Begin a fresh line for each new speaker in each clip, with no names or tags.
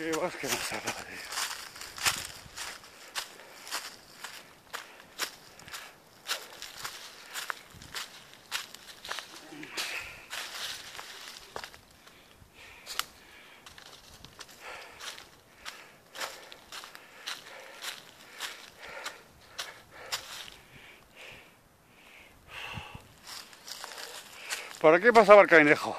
Qué bosque más cerrado, tío. Por aquí pasaba el cainejo.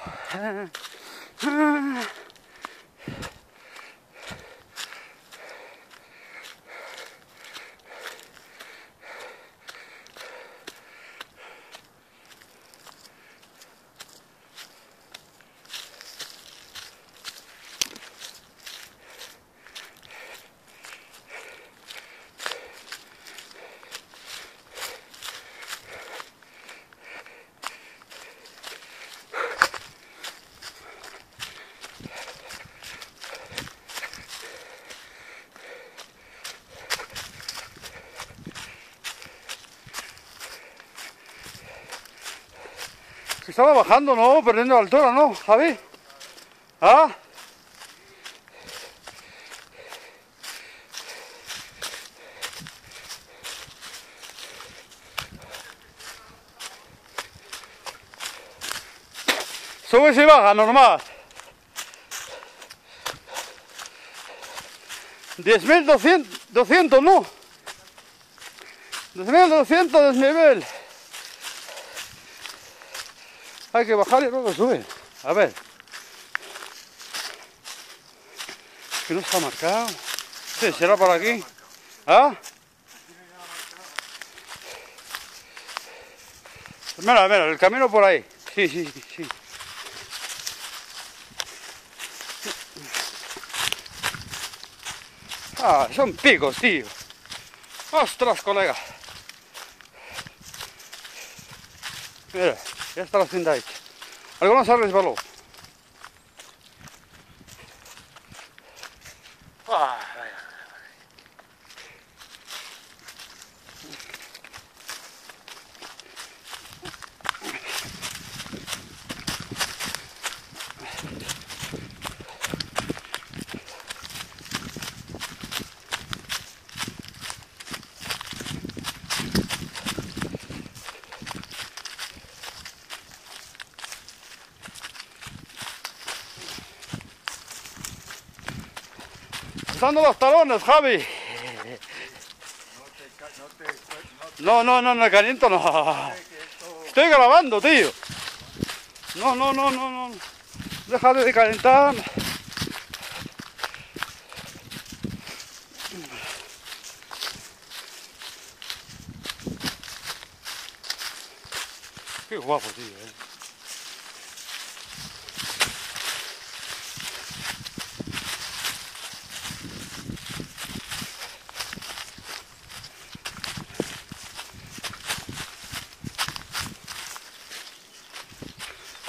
Estaba bajando, ¿no? Perdiendo altura, ¿no, Javi? ¿Ah? Sube y baja, normal. 10.200, ¿no? 10.200 desnivel. Hay que bajar y luego sube. A ver. Que no está marcado. Sí, será por aquí. ¿Ah? Mira, mira, el camino por ahí. Sí, sí, sí, sí. Ah, son picos, tío. Ostras, colega. Mira, ya está la cinta hecha. Algunos se resbaló. Usando los talones, Javi. No, me caliento, no. Estoy grabando, tío. No. Déjate de calentar. Qué guapo, tío.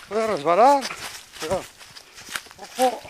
Puede resbalar. Cuidado. Ojo.